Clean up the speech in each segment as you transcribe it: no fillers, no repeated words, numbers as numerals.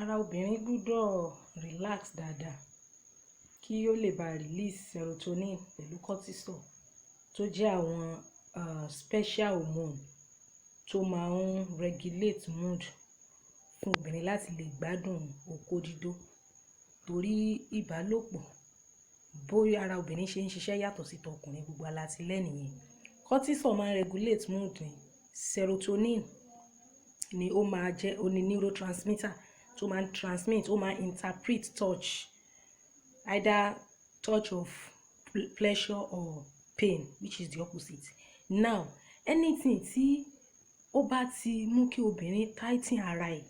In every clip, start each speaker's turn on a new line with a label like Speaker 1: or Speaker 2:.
Speaker 1: Ara obìnrin gbúdọ̀ relax dáadáa kí ó lè bá release serotonin pẹ̀lú cortisol tó jẹ́ àwọn special hormone tó máa ń regulate mood fún obìnrin láti lè gbádùn okó dídó. Torí ìbálòpọ̀ bóyá ara obìnrin ṣe ń ṣiṣẹ́ yàtọ̀ sí tọkùnrin, gbogbo alátìlẹ́yìn yẹn. Cortisol máa ń regulate mood ni, serotonin ni ó máa jẹ́ oní neurotransmitter tó máa ń transmit, ó máa interpret touch, either touch of pleasure or pain, which is the opposite. Now, anything tí ó bá ti mú kí obìnrin tighten ara ẹ̀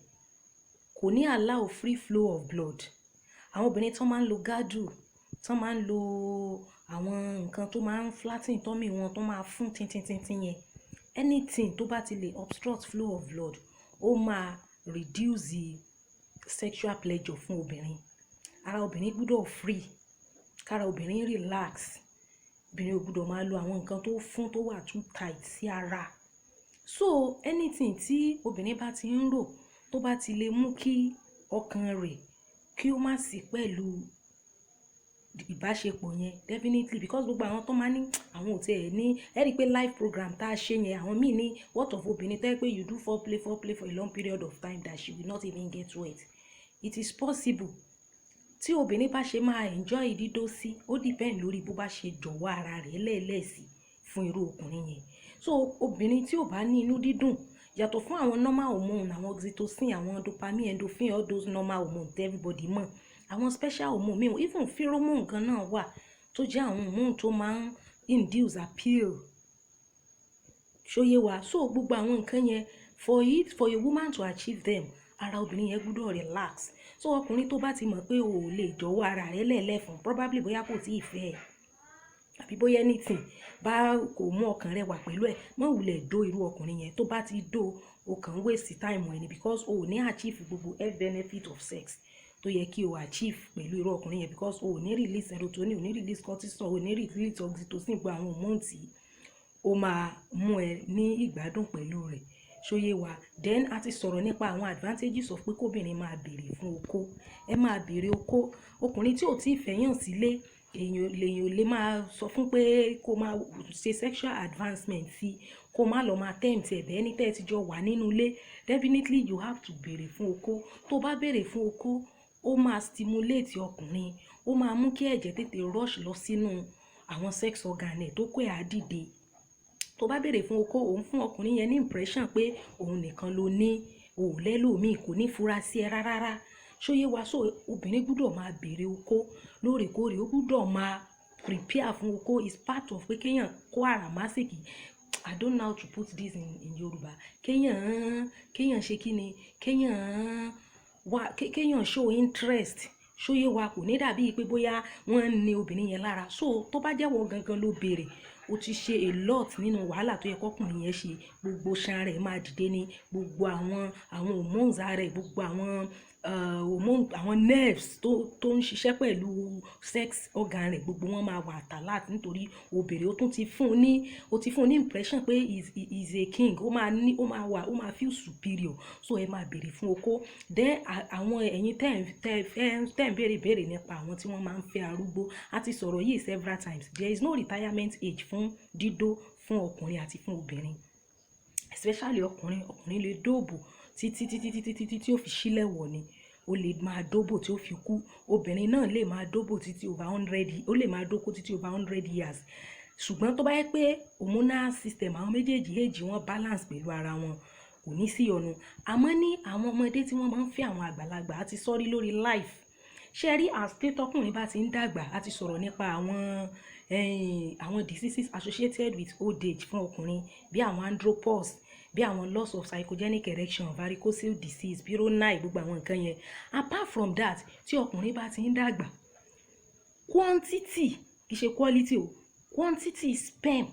Speaker 1: kò ní allow free flow of blood. Àwọn obìnrin tó máa ń lo gbadun, tó máa ń lo àwọn nǹkan tó máa ń flatten tummy wọn, tó máa fún tíntín yẹn, anything tó bá ti lè obstruct flow of blood ó máa reduce the sexual pleasure fún obìnrin. Ara obìnrin gbúdọ̀ free, kára obìnrin relax. Obìnrin ò gbúdọ̀ máa lo àwọn nǹkan tó fún tó wà too tight sí ara. So anything tí obìnrin bá ti ń rò tó bá ti lè mú kí ọkàn rẹ̀ kí ó má sí pẹ̀lú ìbáṣepọ̀ yẹn, definitely, because gbogbo àwọn tó máa ní àwọn ò tiẹ̀ ní ẹ rí i pé live program tá a ṣe yẹn, àwọn míì ní what of obìnrin tẹ́ pé you do foreplay for a long period of time that she will not even get wet. It is possible. Tí obìnrin bá ṣe máa enjoy dídó sí, ó depend lórí bó bá ṣe jọ̀wọ́ ara rẹ̀ lẹ́ẹ̀lẹ́sì fún irú ọkùnrin yẹn. So obìnrin tí ò bá ní inú dídùn, yàtọ̀ fún àwọn normal hormone, àwọn oxytocin, àwọn dopamine, endorphin, all those normal hormones everybody mọ̀, àwọn special hormone mìíràn, even pheromone gan náà wà tó jẹ́ àwọn hormone tó máa ń induce appeal. Ṣóyé wa? So gbogbo àwọn nǹkan yẹn, for a woman to achieve them, ara obìnrin yẹn gbúdọ̀ relax. So ọkùnrin tó bá ti mọ̀ pé o ò lè jọ̀wọ́ ara rẹ̀ lẹ́ẹ̀lẹ́fun, probably bóyá kò tí ì fẹ́ ẹ àbí bóyá anything bá kò mú ọkàn rẹ̀ wà pẹ̀lú ẹ̀, má wulẹ̀ dó irú ọkùnrin yẹn. Tó bá ti dó, o kàn waste time ẹni, because o ò ní achieve gbogbo health benefit of sex tó yẹ kí o achieve pẹ̀lú irú ọkùnrin yẹn, because o ò ní release serotonin, o ò ní release cortisol, o ò ní release oxytocin, gbogbo àwọn hormones tí ó máa mú ẹ ní ìgbádùn pẹ̀lú rẹ̀. Ṣóyé wa? Then a ti sọ̀rọ̀ nípa àwọn advantages of pé kóbìnrin máa béèrè fún okó. Ẹ máa béèrè okó. Ọkùnrin tí ò tí ì fẹ́yàn sílé, èèyàn ò lè máa sọ fún pé kó máa ṣe sexual advancement sí, kó má lọ máa tempt ẹ̀bẹ̀ ẹni tẹ́ ẹ ti jọ wà nínú ilé. Definitely you have to béèrè fún okó. Tó bá béèrè fún okó, ó máa stimulate ọkùnrin, ó máa mú kí ẹ̀jẹ̀ tètè rush lọ sínú àwọn sex organ ẹ̀ tó kó ẹ̀ á dìde. Tó bá béèrè fún okó, òun fún ọkùnrin yẹn ní impression pé òun nìkan ló ní, ò lẹ́lòmíì, kò ní fura sí ẹ rárá. Ṣóyé wa? So obìnrin gbúdọ̀ máa béèrè okó lóòrèkóòrè, ó gbúdọ̀ máa prepare fún okó. Is part of pé kéèyàn kó àràmásìkì. I don't know how to put this in Yoruba. Kéèyàn ṣe kí ni? Kéèyàn show interest. Ṣóyé wa? Kò ní dàbí pé bóyá wọ́n ní obìnrin yẹn lára. So tó bá jẹ́wọ́ gangan ló béèrè, ó ti ṣe a lot nínú wàhálà tó yẹ kọ́kùnrin yẹn ṣe. Gbogbo ṣan rẹ̀ máa dìde ní, gbogbo àwọn hormones rẹ̀, gbogbo àwọn hormone, àwọn nerves tó ń ṣiṣẹ́ pẹ̀lú sex organ rẹ̀, gbogbo wọn máa wà alert nítorí obìnrin ó tún ti fún un ní impression pé is a king. Ó máa feel superior. So ẹ máa béèrè fún okó. Then àwọn ẹ̀yin tẹ́ ń béèrè nípa àwọn tí wọ́n máa ń fẹ́ arúgbó. A ti sọ̀rọ̀ yìí several times. There is no retirement age fún dídó fún ọkùnrin àti fún obìnrin, especially ọkùnrin lè dóòbò títí tí ó fi sílẹ̀ wọ̀ ni. Ó lè máa dóbò tí ó fi kú. Obìnrin náà lè máa dóbò títí over 100, ó lè máa dóko títí over 100 years. Ṣùgbọ́n tó bá yẹ pé hormonal system àwọn méjèèjì age wọn balance pẹ̀lú ara wọn, kò ní sí ọ̀nà. Àmọ́ ní àwọn ọmọdé tí wọ́n máa ń fẹ́ àwọn àgbàlagbà, àti sọ́rí lórí life. Ṣé rí àti tọkùnrin bá ti ń dàgbà, a ti sọ̀rọ̀ nípa àwọn diseases associated with old age fún ọkùnrin, bí àwọn andropause, bí àwọn loss of psychogenic erection, varicocele disease, pyrrhonite, gbogbo àwọn nǹkan yẹn. Apart from that, tí ọkùnrin bá ti ń dàgbà, quantity kì í ṣe quality o, quantity sperm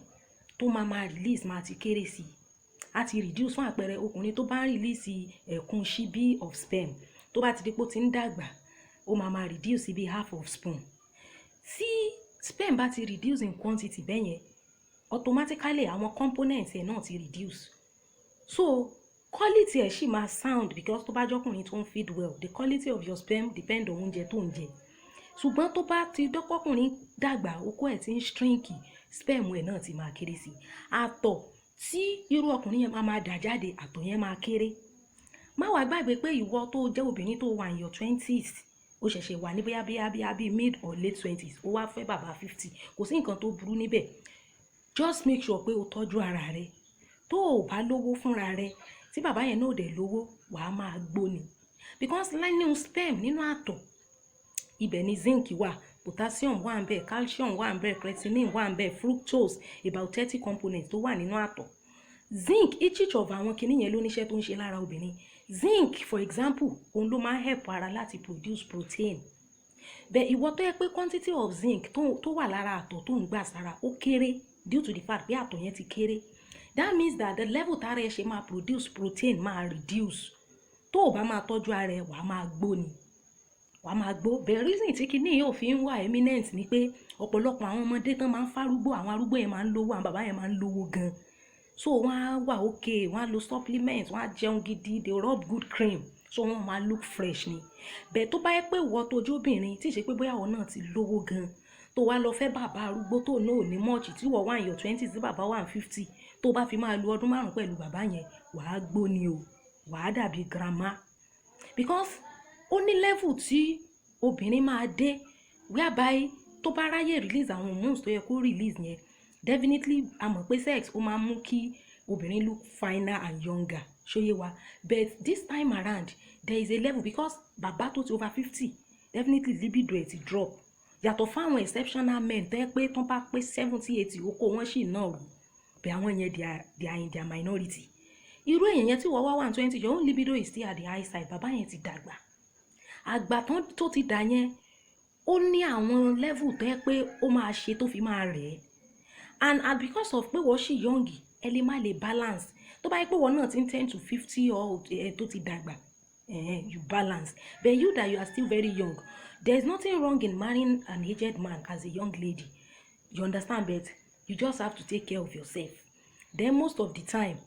Speaker 1: tó máa release máa ti kéré sí i. A ti reduce. Fún àpẹẹrẹ, ọkùnrin tó bá ń release ẹ̀kún ṣíbí of sperm, tó bá ti di pé ó ti ń dàgbà, ó máa reduce bí half of spoon. Tí sperm bá ti reduce in quantity bẹ́yẹn, automatically àwọn components ẹ̀ náà ti reduce. So quality ẹ̀ sì máa sound because tó bá jọ́kùnrin tó ń feed well the quality of your sperm depend on oúnjẹ tó ń jẹ ṣùgbọ́n tó bá ti dọ́kọ́kùnrin dàgbà okó ẹ̀ ti ń ṣírínkì sperm ẹ̀ náà ti máa kéré sí àtọ̀ tí irú ọkùnrin yẹn máa dà jáde àtọ̀ yẹn máa kéré má wàá gbàgbé pé ìwọ tó jẹ́ obìnrin tó wà in your 20s ó ṣẹ̀ṣẹ̀ wà ní bóyá bí mid or late 20s ó wá fẹ́ bàbá 50 kò sí nǹkan tó burú níbẹ̀ just make sure pé o tọ́jú ara rẹ tó o bá lówó fúnra rẹ tí bàbá yẹn náà dẹ̀ lówó wàá máa gbóni because nínú sperm nínú àtọ̀ ibẹ̀ ni zinc wà potassium wà ń bẹ̀ calcium wà ń bẹ̀ creatinine wà ń bẹ̀ fructose about 30 components tó wà nínú àtọ̀ zinc each of àwọn kinní yẹn ló níṣẹ́ tó ń ṣe lára obìnrin zinc for example òun ló máa ń help ara láti produce protein bẹ́ẹ̀ ìwọ tó yẹ pé quantity of zinc tó wà lára àtọ̀ tó ń gbà sára ó kéré due to the fact pé àtọ̀ yẹn ti kéré that means that the level tára ẹ ṣe máa produce protein máa reduce tó o bá máa tọ́jú ara ẹ wàá máa gbó ni wàá máa gbó bẹ́ẹ̀ reason tí kinní yóò fi ń wà eminent ni pé ọ̀pọ̀lọpọ̀ àwọn ọmọdé tán máa ń fárúgbó àwọn arúgbó yẹn máa ń lówó àwọn bàbá yẹn máa ń lówó gan so wọ́n á wà okay wọ́n á lo supplement wọ́n á jẹun gidi they rub good cream so wọ́n máa look fresh ni bẹ́ẹ̀ tó bá yẹ pé ìwọ tó jóbìnrin tí ì ṣe pé bóyá ìwọ náà ti lówó gan tó wá lọ fẹ́ bàbá arúgbó tó náà ò ní mọ́ọ̀chì tí wọ́n wà in your 20s tí bàbá wà in 50 tó bá fi máa lu ọdún 5 pẹ̀lú bàbá yẹn wàá gbó ni o wàá dàbí grandma because ó ní level tí obìnrin máa dé whereby tó bá ráyè release àwọn hormones tó yẹ kó release yẹn definitely a mọ̀ pé sex ó máa mú kí obìnrin look finer and younger ṣóyé wa but this time around there is a level because bàbá tó ti over 50 definitely libido ẹ̀ ti drop yàtọ̀ fáwọn exceptional men tó yẹ pé tó bá pé 70-80 okó wọn sì náà rò bẹ́ẹ̀ àwọn yẹn they are in their minority irú èèyàn yẹn tí wọ́n wá 120 your own libido is still at the high side bàbá yẹn ti dàgbà àgbà tó ti dà yẹn ó ní àwọn level tó yẹ pé ó máa ṣe tó fi máa rẹ̀ ẹ́ and because of pé wọ́n ṣì young ẹ lè má lè balance tó bá yẹ pé wọ́n náà ti ń 10 to 50 or tó ti dàgbà you balance but you that you are still very young there is nothing wrong in marrying an aged man as a young lady you understand but you just have to take care of yourself then most of the time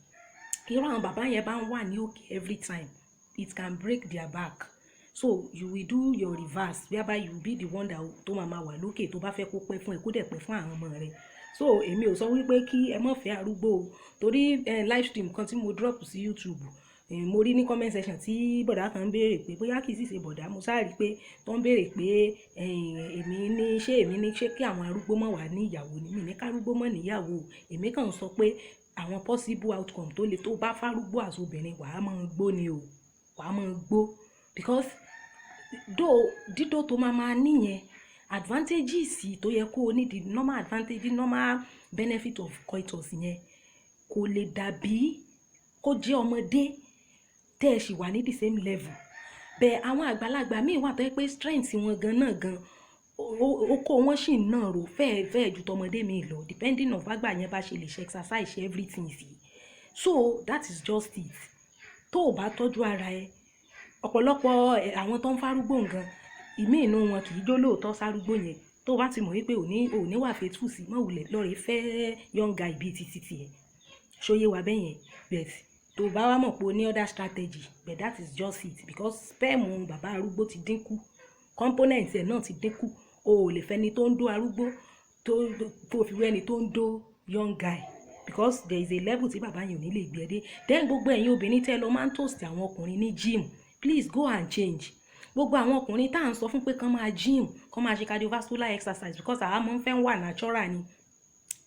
Speaker 1: irú àwọn bàbá yẹn bá ń wà ní òkè every time it can break their back so you will do your reverse whereby you be the one that tó máa wà lókè tó bá fẹ́ kó pẹ́ fún ẹ kó dẹ̀ pẹ́ fún àwọn ọmọ rẹ so èmi ò sọ wípé kí ẹ má fẹ́ arúgbó o torí live stream kan tí mo drop sí YouTube mo rí ní comment section tí bọ̀dá kan béèrè pé bóyá kì í sì ṣe bọ̀dá mo sáà rí pé tó ń béèrè pé èmi ní ṣé kí àwọn arúgbó mọ̀ wá ní ìyàwó ni mi ní kárúgbó mọ̀ níyàwó èmi kàn sọ pé àwọn possible outcome tó le tó bá fárúgbó àsobìnrin wàá máa gbó ni o wàá máa gbó because dídó tó máa níyẹn advantages tó yẹ kó o ní the normal advantage normal benefit of coitus yẹn kò lè dàbí kó jẹ́ ọmọdé tẹ́ ẹ sì wà ní the same level bẹ́ẹ̀ àwọn àgbàlagbà míì wà tó yẹ pé strength wọn gan okó wọn sì náà rò fẹ́ẹ̀ ju tọmọdé mi lọ depending on bágbà yẹn bá ṣe lè ṣe exercise everything sí so that is just it tó o bá tọ́jú ara ẹ ọ̀pọ̀lọpọ̀ àwọn tó ń fárúgbó nǹkan ìmí inú wọn kì í jó lóòótọ́ sárúgbó yẹn tó bá ti mọ̀ wípé òní wà faithful sí mọ́ wulẹ̀ lọ́ọ̀rẹ́ fẹ́ young guy bíi títí ẹ̀ ṣóyé wa bẹ́yẹn but tó bá wá mọ̀ pé o ní other strategy but that is just it because sperm bàbá arúgbó ti dínkù component ẹ̀ náà ti dínkù o ò lè fẹ́ni tó ń dó arúgbó tó fi wẹ́ni tó ń dó young guy because there is a level tí bàbá yẹn ò ní lè gbé dé then gbogbo ẹ̀yin obìnrin tẹ́ lọ máa ń toast àwọn ọkùnrin ní gym please go and change gbogbo àwọn ọkùnrin tá à ń sọ fún pé kán máa gym kán máa ṣe cardiovascular exercise because àwa máa ń fẹ́ wà natural ni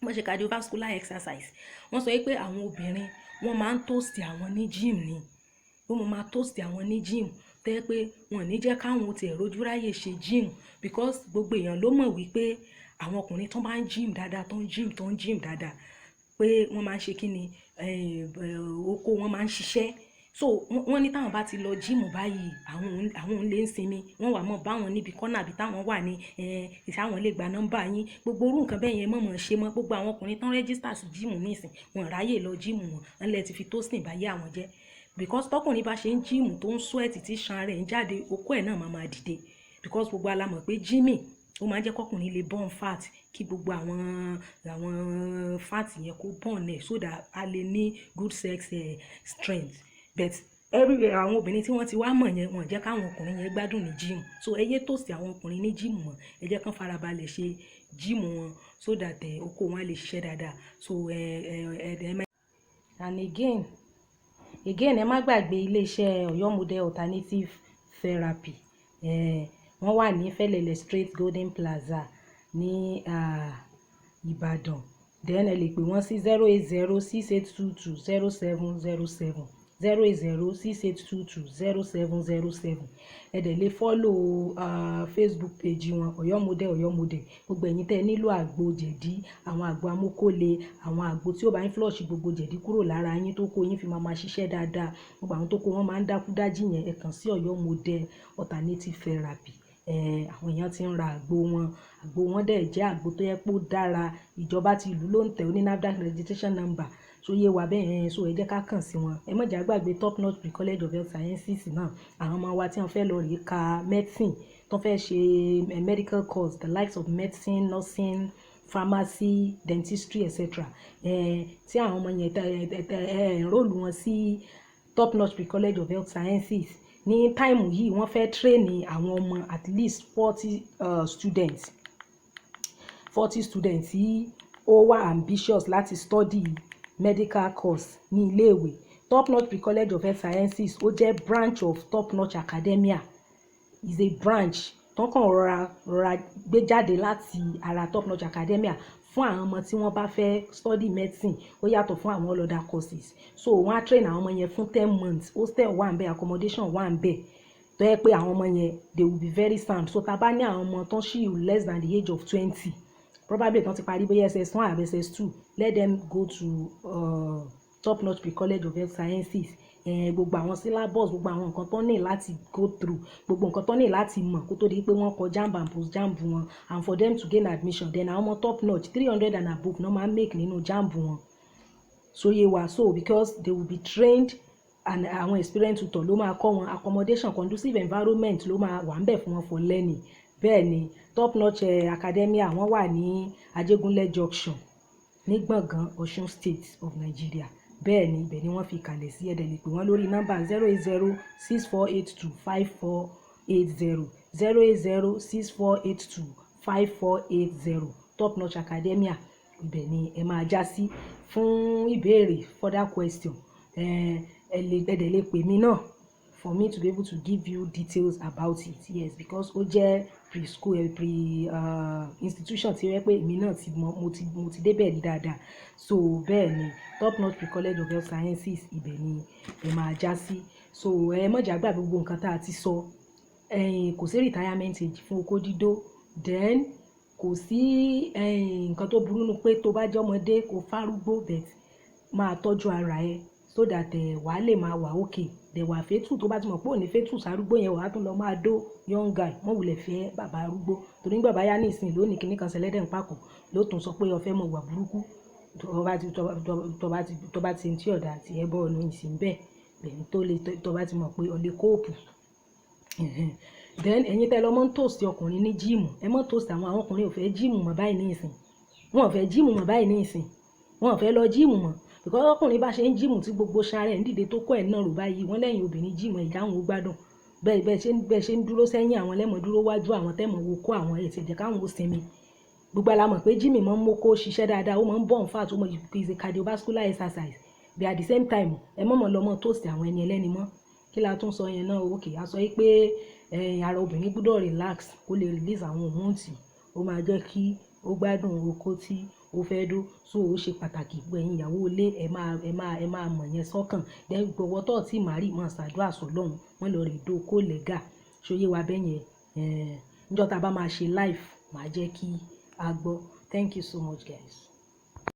Speaker 1: wọ́n ṣe cardiovascular exercise wọ́n sọ pé àwọn obìnrin wọ́n máa ń toast àwọn ní gym ni wọ́n máa toast àwọn ní gym tẹ́ pé wọ́n ní jẹ́ káwọn tiẹ̀ rojú ráyè ṣe gym because gbogbo èèyàn ló mọ̀ wípé àwọn ọkùnrin tó bá ń gym dáadáa tó ń gym dáadáa pé wọ́n máa ń ṣe kí ni oko wọ́n máa ń ṣiṣẹ́ so wọ́n ní táwọn bá ti lọ jíìmù báyìí àwọn òun lè ń sinmi wọ́n wà mọ́ báwọn níbi kọ́nà àbí táwọn wà ní ìṣàwọn lè gba nọ́mbà yín gbogbo orú nǹkan bẹ́ẹ̀ yẹn mọ̀mọ́ ṣe mọ́ gbogbo àwọn ọkùnrin tán rẹ́gísítà sí jíìmù nísìn wọn ráyè lọ jíìmù wọn ńlẹ̀ ti fi tó sìn báyé àwọn jẹ́ because tọkùnrin bá ṣe ń jíìmù tó ń sweat tí ṣan rẹ̀ ń jáde okó ẹ̀ náà máa dìde because gbogbo alamọ̀ pé jíìmì ó máa ń jẹ́ kọkùnrin lè burn fat kí gbogbo àwọn fat yẹn kó burn ẹ̀ so that a lè ní good sex strength but everywhere àwọn obìnrin tí wọ́n ti wá mọ̀ yẹn wọ́n jẹ́ káwọn ọkùnrin yẹn gbádùn ní gym, so ẹ yé tòsí àwọn ọkùnrin ní gym mọ́, ẹ jẹ́ kán farabalẹ̀ ṣe gym wọn so that oko wọn lè ṣiṣẹ́ dáadáa. So and again ẹ má gbàgbé iléeṣẹ́ Ọ̀yọ́ Model Alternative Therapy, wọ́n wà ní Fẹ́lẹ́lẹ̀ Street Golden Plaza ní Ìbàdàn. Then ẹ lè pè wọ́n sí 08068220707 08068220707. ẹ dẹ̀ lè follow Facebook page wọn Ọ̀yọ́ Model. Gbogbo ẹ̀yin tẹ́ nílò àgbo jẹ̀dí, àwọn àgbo amókóle, àwọn àgbo tí ó bá ń flush gbogbo jẹ̀dí kúrò lára yín tó kó yín fi máa ṣiṣẹ́ dáadáa, gbogbo àwọn tó kó wọn máa ń dákúdájí yẹn, ẹ kàn sí Ọ̀yọ́ Model Alternative Therapy. Àwọn èèyàn ti ń ra àgbo wọn dẹ̀ jẹ́ àgbo tó yẹ pé ó dára, ìjọba ti ìlú ló ń tẹ̀, ó ní NAFDAC registration number, so yé wa bẹ́ẹ̀ so ẹ jẹ́ ká kàn sí wọn. Ẹ má jà gbàgbé Top Notch Pre-College of Health Sciences náà, àwọn ọmọ wa tí wọ́n fẹ́ lọ rèé ka medicine, tó fẹ́ ṣe medical course, the likes of medicine, nursing, pharmacy, dentistry etc. Tí àwọn ọmọ yẹn enroll wọn sí Top Notch Pre-College of Health Sciences ní táìmù yìí wọ́n fẹ́ train àwọn ọmọ at least 40 students tí ó wà ambitious láti study medical course ní iléèwé. Top Notch Pre-College of Health Sciences ó jẹ́ branch of Top Notch Academia, is a branch tó kàn rọra gbé jáde láti ara Top Notch Academia fún àwọn ọmọ tí wọ́n bá fẹ́ study medicine, ó yàtọ̀ fún àwọn other courses. So wọ́n á train àwọn ọmọ yẹn fún 10 months, hostel wà ń bẹ̀, accommodation wà ń bẹ̀, tó yẹ pé àwọn ọmọ yẹn they will be very sound. So tá a bá ní àwọn ọmọ tó ṣì less than the age of 20, probably tán ti parí bóyá SS1 àbí SS2, let them go to Top Notch Pre-College of Health Sciences. Gbogbo àwọn syllabus, gbogbo àwọn nǹkan tó ní láti go through, gbogbo nǹkan tó ní láti mọ̀ kó tó di pé wọ́n kọ JAMB and post JAMB wọn, and for them to gain admission. Then àwọn ọmọ Top Notch 300 and above náà máa make nínú JAMB wọn, so yé wa, so because they will be trained and àwọn experience tutor ló máa kọ́ wọn, accommodation, conducive environment ló máa wà ń bẹ̀ fún wọn for learning. Bẹ́ẹ̀ ni Top Notch Academia wọ́n wà ní Ajégúnlẹ̀ Junction ní Gbọ̀ngàn, Ọ̀ṣun State of Nigeria. Bẹ́ẹ̀ ni ibẹ̀ ni wọ́n fi kalẹ̀ sí. Ẹ dẹ̀ lè pè wọ́n lórí nọ́mbà 08064825480 08064825480. Top Notch Academia, ibẹ̀ ni ẹ máa já sí fún ìbéèrè further question. Ẹ dẹ̀ lè pè mí náà for me to be able to give you details about it. Yes, because ó jẹ́ pre-school institution tí ó yẹ pé èmi náà mo ti débẹ̀ rí dáadáa. So bẹ́ẹ̀ ni Top Notch Pre-College of Health Sciences, ibẹ̀ ni ẹ máa já sí. So ẹ má jà gbàgbé gbogbo nǹkan tá a ti sọ. Kò sí retirement age fún okó dídó, then kò sí nǹkan tó burú nù pé tó bá jẹ́ ọmọdé kò fárúgbó, but máa tọ́jú ara ẹ so that wàá lè máa wà okay. Dẹ̀wà fẹ́tù tó bá ti mọ̀ pé ò ní fẹ́tù sárúgbó yẹn, wàá tún lọ máa dó young guy, wọ́n wulẹ̀ fẹ́ bàbá arúgbó, torí bàbá yá ní ìsìn lónìí kìíní kan ṣẹlẹ́dẹ̀ ń pàkó ló tún sọ pé ó fẹ́ mọ̀ wà burúkú, tó bá ti ń tí ọ̀dà àti ẹbọ ọ̀nà ìsìn bẹ́ẹ̀ bẹ̀rẹ̀ tó bá ti mọ̀ pé ó lè kóòpù. Then ẹ̀yin tẹ́ lọ mọ́ ń tòsí ọkùnrin ní jíìmù, ẹ mọ́ tòsí àwọn ọkùnrin ò fẹ́ jíìmù mọ́ báyìí ní ìsìn, wọn ò fẹ́ jíìmù mọ́ báyìí ní ìsìn, wọn ò fẹ́ lọ jíìmù mọ́, because ọkùnrin bá ṣe ń jíìmù tí gbogbo ṣara ẹ̀ ń dìde tó kọ́ ẹ̀ náà rò báyìí, wọ́n lẹ́yìn obìnrin jíìmù ìjà àwọn ó gbádùn, bẹ́ẹ̀ ṣe ń dúró sẹ́yìn àwọn lẹ́mọ̀ dúró wájú àwọn tẹ́mọ̀ wo kó àwọn ètò ìjẹ́ káwọn ó sinmi. Gbogbo alamọ̀ pé jíìmù máa ń mú kó ṣiṣẹ́ dáadáa, ó máa ń burn fat, ó máa is a cardiovascular exercise, but at the same time ẹ mọ̀mọ́ lọ́mọ tòsí àwọn ẹni ẹlẹ́ni mọ́. Kí la tún sọ yẹn náà? Okay, a sọ pé ara obìnrin gbọ́dọ̀ relax kó lè release àwọn hormones, ó máa jẹ́ kí ó gbádùn okó tí ó fẹ́ dó. So ó ṣe pàtàkì pé ẹ̀yin ìyàwó ilé ẹ máa mọ̀ yẹn sọ́kàn. Then gbogbo tó tí màrí mọ̀ ṣàdúrà sọ́lọ́run, wọ́n lọ rè dó kó lẹ́gà, ṣóyé wa bẹ́ẹ̀ yẹn. Níjọ́ tá bá máa ṣe live máa jẹ́ kí a gbọ́. Thank you so much guys.